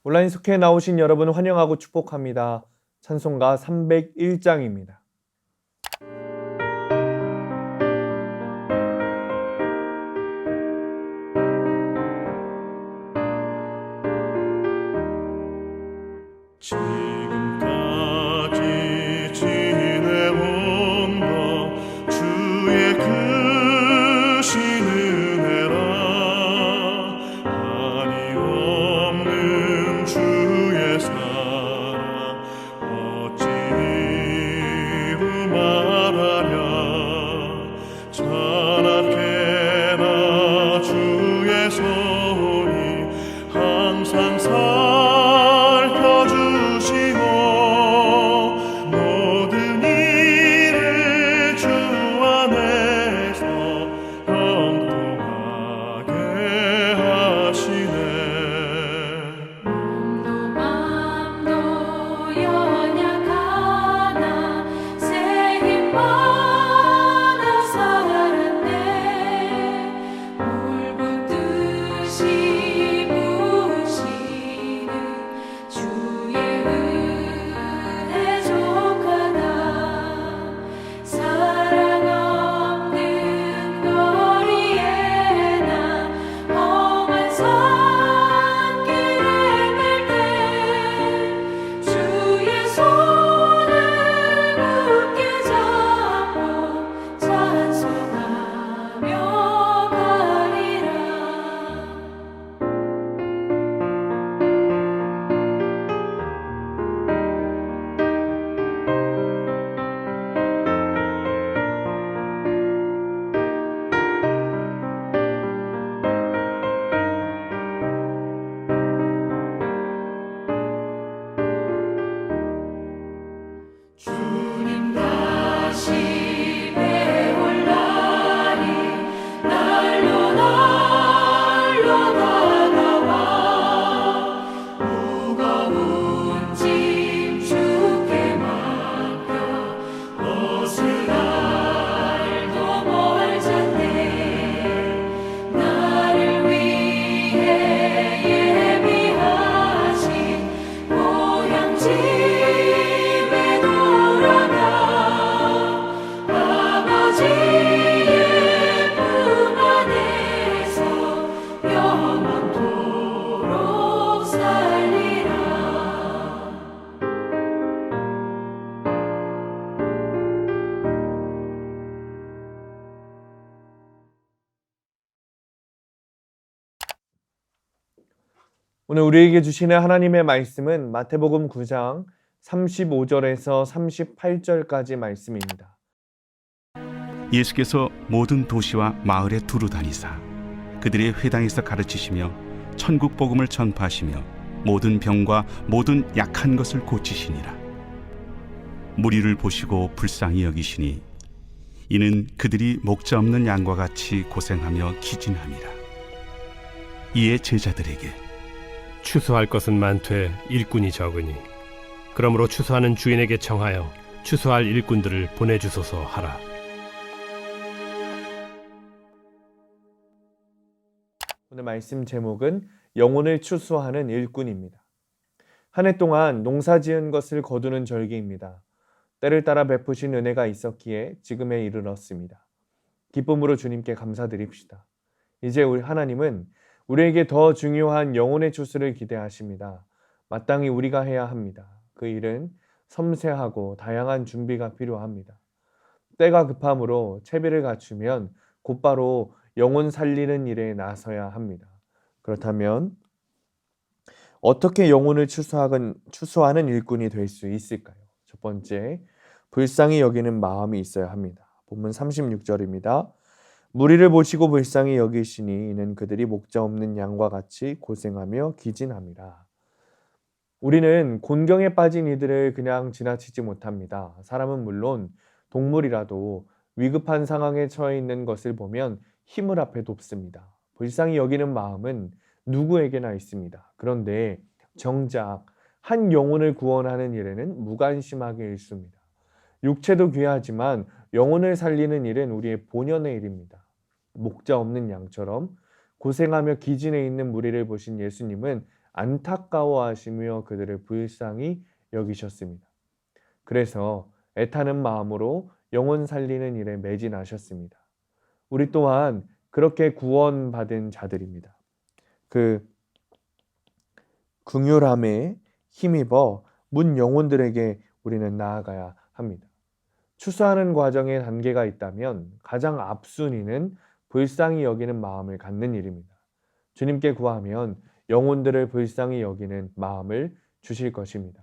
온라인 속해 나오신 여러분 환영하고 축복합니다. 찬송가 301장입니다. 지금까지 지내온 것 주의 크신 은혜라. 한이 없는 주의 사랑 어찌 이루 말하랴. 찬악해라 주의 손이 항상 모든 일을 주 안에서 형통하게 하시네. 몸도 맘도 연약하나 새 힘 받아 살았네. 물붓듯이 부으시는 주의 은혜 족하다. 사랑 없는 거리에 나 험한 산길에 갈 때 주의 손을 굳게 잡고 찬송하며 가리라. 주님 다시 배울 날이 날로 다가와. 무거운 짐 주께 맡겨 벗을 날도 멀잖네. 나를 위해 예비하신 고향 집에 돌아가 아버지의 품 안에서 영원토록 살리라. 오늘 우리에게 주시는 하나님의 말씀은 마태복음 9장 35절에서 38절까지 말씀입니다. 예수께서 모든 도시와 마을에 두루 다니사 그들의 회당에서 가르치시며 천국 복음을 전파하시며 모든 병과 모든 약한 것을 고치시니라. 무리를 보시고 불쌍히 여기시니 이는 그들이 목자 없는 양과 같이 고생하며 기진함이라. 이에 제자들에게 추수할 것은 많되 일꾼이 적으니 그러므로 추수하는 주인에게 청하여 추수할 일꾼들을 보내주소서 하라. 오늘 말씀 제목은 영혼을 추수하는 일꾼입니다. 한 해 동안 농사 지은 것을 거두는 절기입니다. 때를 따라 베푸신 은혜가 있었기에 지금에 이르렀습니다. 기쁨으로 주님께 감사드립시다. 이제 우리 하나님은 우리에게 더 중요한 영혼의 추수를 기대하십니다. 마땅히 우리가 해야 합니다. 그 일은 섬세하고 다양한 준비가 필요합니다. 때가 급함으로 채비를 갖추면 곧바로 영혼 살리는 일에 나서야 합니다. 그렇다면 어떻게 영혼을 추수하는 일꾼이 될 수 있을까요? 첫 번째, 불쌍히 여기는 마음이 있어야 합니다. 본문 36절입니다. 무리를 보시고 불쌍히 여기시니 이는 그들이 목자 없는 양과 같이 고생하며 기진함이라. 우리는 곤경에 빠진 이들을 그냥 지나치지 못합니다. 사람은 물론 동물이라도 위급한 상황에 처해 있는 것을 보면 힘을 앞에 돕습니다. 불쌍히 여기는 마음은 누구에게나 있습니다. 그런데 정작 한 영혼을 구원하는 일에는 무관심하게 일수입니다. 육체도 귀하지만 영혼을 살리는 일은 우리의 본연의 일입니다. 목자 없는 양처럼 고생하며 기진해 있는 무리를 보신 예수님은 안타까워하시며 그들을 불쌍히 여기셨습니다. 그래서 애타는 마음으로 영혼 살리는 일에 매진하셨습니다. 우리 또한 그렇게 구원받은 자들입니다. 그 긍휼함에 힘입어 문 영혼들에게 우리는 나아가야 합니다. 추수하는 과정에 단계가 있다면 가장 앞순위는 불쌍히 여기는 마음을 갖는 일입니다. 주님께 구하면 영혼들을 불쌍히 여기는 마음을 주실 것입니다.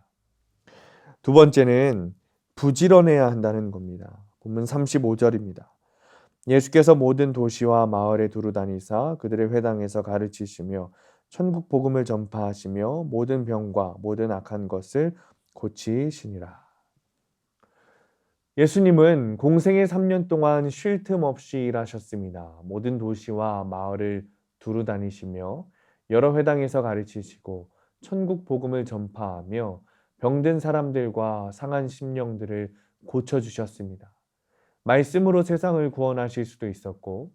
두 번째는 부지런해야 한다는 겁니다. 본문 35절입니다. 예수께서 모든 도시와 마을에 두루 다니사 그들의 회당에서 가르치시며 천국 복음을 전파하시며 모든 병과 모든 악한 것을 고치시니라. 예수님은 공생의 3년 동안 쉴 틈 없이 일하셨습니다. 모든 도시와 마을을 두루 다니시며 여러 회당에서 가르치시고 천국 복음을 전파하며 병든 사람들과 상한 심령들을 고쳐주셨습니다. 말씀으로 세상을 구원하실 수도 있었고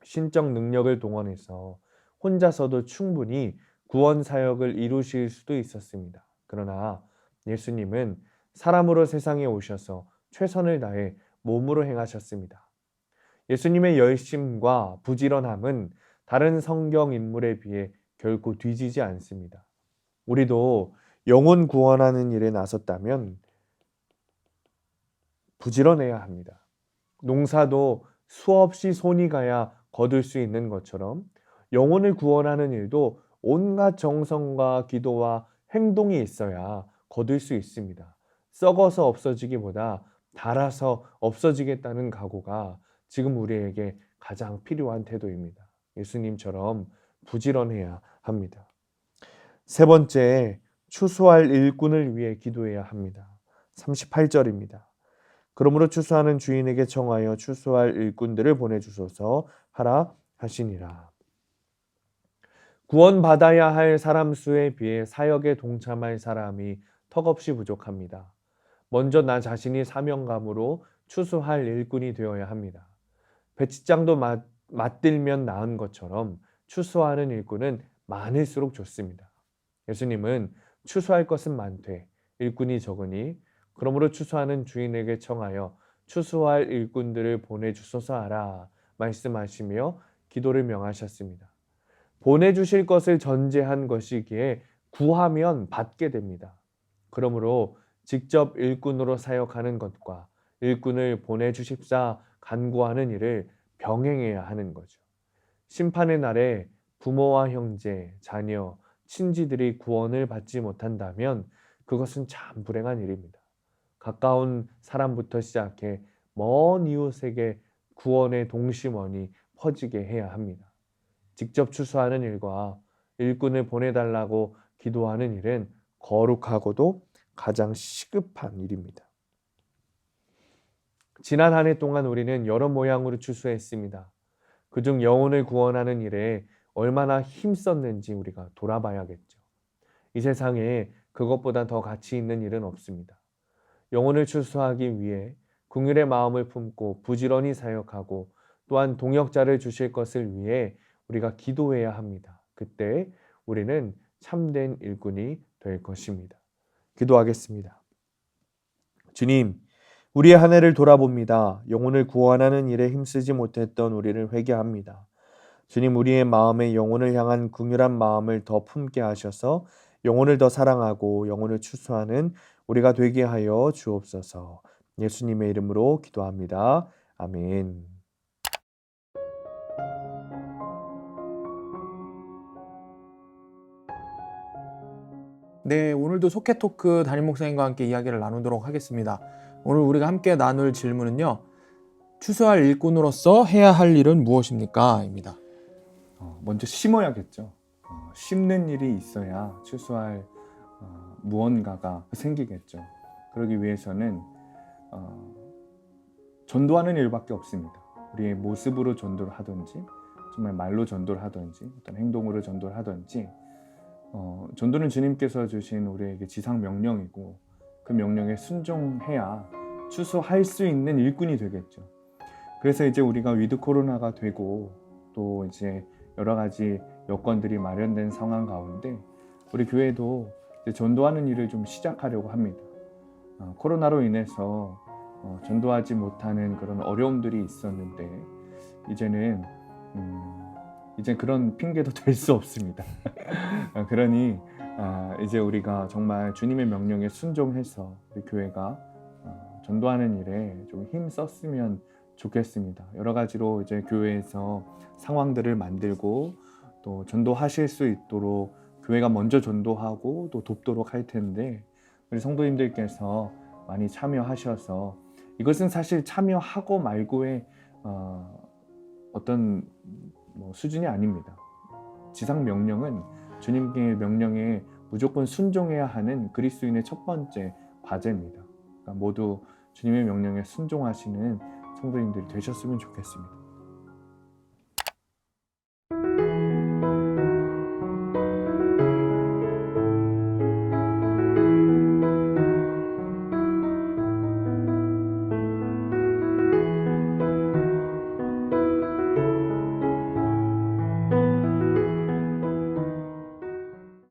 신적 능력을 동원해서 혼자서도 충분히 구원 사역을 이루실 수도 있었습니다. 그러나 예수님은 사람으로 세상에 오셔서 최선을 다해 몸으로 행하셨습니다. 예수님의 열심과 부지런함은 다른 성경 인물에 비해 결코 뒤지지 않습니다. 우리도 영혼 구원하는 일에 나섰다면 부지런해야 합니다. 농사도 수없이 손이 가야 거둘 수 있는 것처럼 영혼을 구원하는 일도 온갖 정성과 기도와 행동이 있어야 거둘 수 있습니다. 썩어서 없어지기보다 닳아서 없어지겠다는 각오가 지금 우리에게 가장 필요한 태도입니다. 예수님처럼 부지런해야 합니다. 세 번째, 추수할 일꾼을 위해 기도해야 합니다. 38절입니다. 그러므로 추수하는 주인에게 청하여 추수할 일꾼들을 보내주소서 하라 하시니라. 구원받아야 할 사람 수에 비해 사역에 동참할 사람이 턱없이 부족합니다. 먼저 나 자신이 사명감으로 추수할 일꾼이 되어야 합니다. 배치장도 맞들면 나은 것처럼 추수하는 일꾼은 많을수록 좋습니다. 예수님은 추수할 것은 많되 일꾼이 적으니 그러므로 추수하는 주인에게 청하여 추수할 일꾼들을 보내주소서 하라 말씀하시며 기도를 명하셨습니다. 보내주실 것을 전제한 것이기에 구하면 받게 됩니다. 그러므로 직접 일꾼으로 사역하는 것과 일꾼을 보내주십사 간구하는 일을 병행해야 하는 거죠. 심판의 날에 부모와 형제, 자녀, 친지들이 구원을 받지 못한다면 그것은 참 불행한 일입니다. 가까운 사람부터 시작해 먼 이웃에게 구원의 동심원이 퍼지게 해야 합니다. 직접 추수하는 일과 일꾼을 보내달라고 기도하는 일은 거룩하고도 가장 시급한 일입니다. 지난 한 해 동안 우리는 여러 모양으로 추수했습니다. 그중 영혼을 구원하는 일에 얼마나 힘썼는지 우리가 돌아봐야겠죠. 이 세상에 그것보다 더 가치 있는 일은 없습니다. 영혼을 추수하기 위해 긍휼의 마음을 품고 부지런히 사역하고 또한 동역자를 주실 것을 위해 우리가 기도해야 합니다. 그때 우리는 참된 일꾼이 될 것입니다. 기도하겠습니다. 주님, 우리의 한 해를 돌아봅니다. 영혼을 구원하는 일에 힘쓰지 못했던 우리를 회개합니다. 주님, 우리의 마음에 영혼을 향한 긍휼한 마음을 더 품게 하셔서 영혼을 더 사랑하고 영혼을 추수하는 우리가 되게 하여 주옵소서. 예수님의 이름으로 기도합니다. 아멘. 네, 오늘도 속회토크 담임 목사님과 함께 이야기를 나누도록 하겠습니다. 오늘 우리가 함께 나눌 질문은요. 추수할 일꾼으로서 해야 할 일은 무엇입니까? 입니다. 먼저 심어야겠죠. 심는 일이 있어야 추수할 무언가가 생기겠죠. 그러기 위해서는 전도하는 일밖에 없습니다. 우리의 모습으로 전도를 하든지 정말 말로 전도를 하든지 어떤 행동으로 전도를 하든지 전도는 주님께서 주신 우리에게 지상 명령이고 그 명령에 순종해야 추수할 수 있는 일꾼이 되겠죠. 그래서 이제 우리가 위드 코로나가 되고 또 이제 여러 가지 여건들이 마련된 상황 가운데 우리 교회도 이제 전도하는 일을 좀 시작하려고 합니다. 코로나로 인해서 전도하지 못하는 그런 어려움들이 있었는데 이제는 이제 그런 핑계도 될 수 없습니다. 그러니 이제 우리가 정말 주님의 명령에 순종해서 우리 교회가 전도하는 일에 좀 힘 썼으면 좋겠습니다. 여러 가지로 이제 교회에서 상황들을 만들고 또 전도하실 수 있도록 교회가 먼저 전도하고 또 돕도록 할 텐데 우리 성도님들께서 많이 참여하셔서 이것은 사실 참여하고 말고의 어떤 수준이 아닙니다. 지상 명령은 주님의 명령에 무조건 순종해야 하는 그리스도인의 첫 번째 과제입니다. 그러니까 모두 주님의 명령에 순종하시는 성도님들이 되셨으면 좋겠습니다.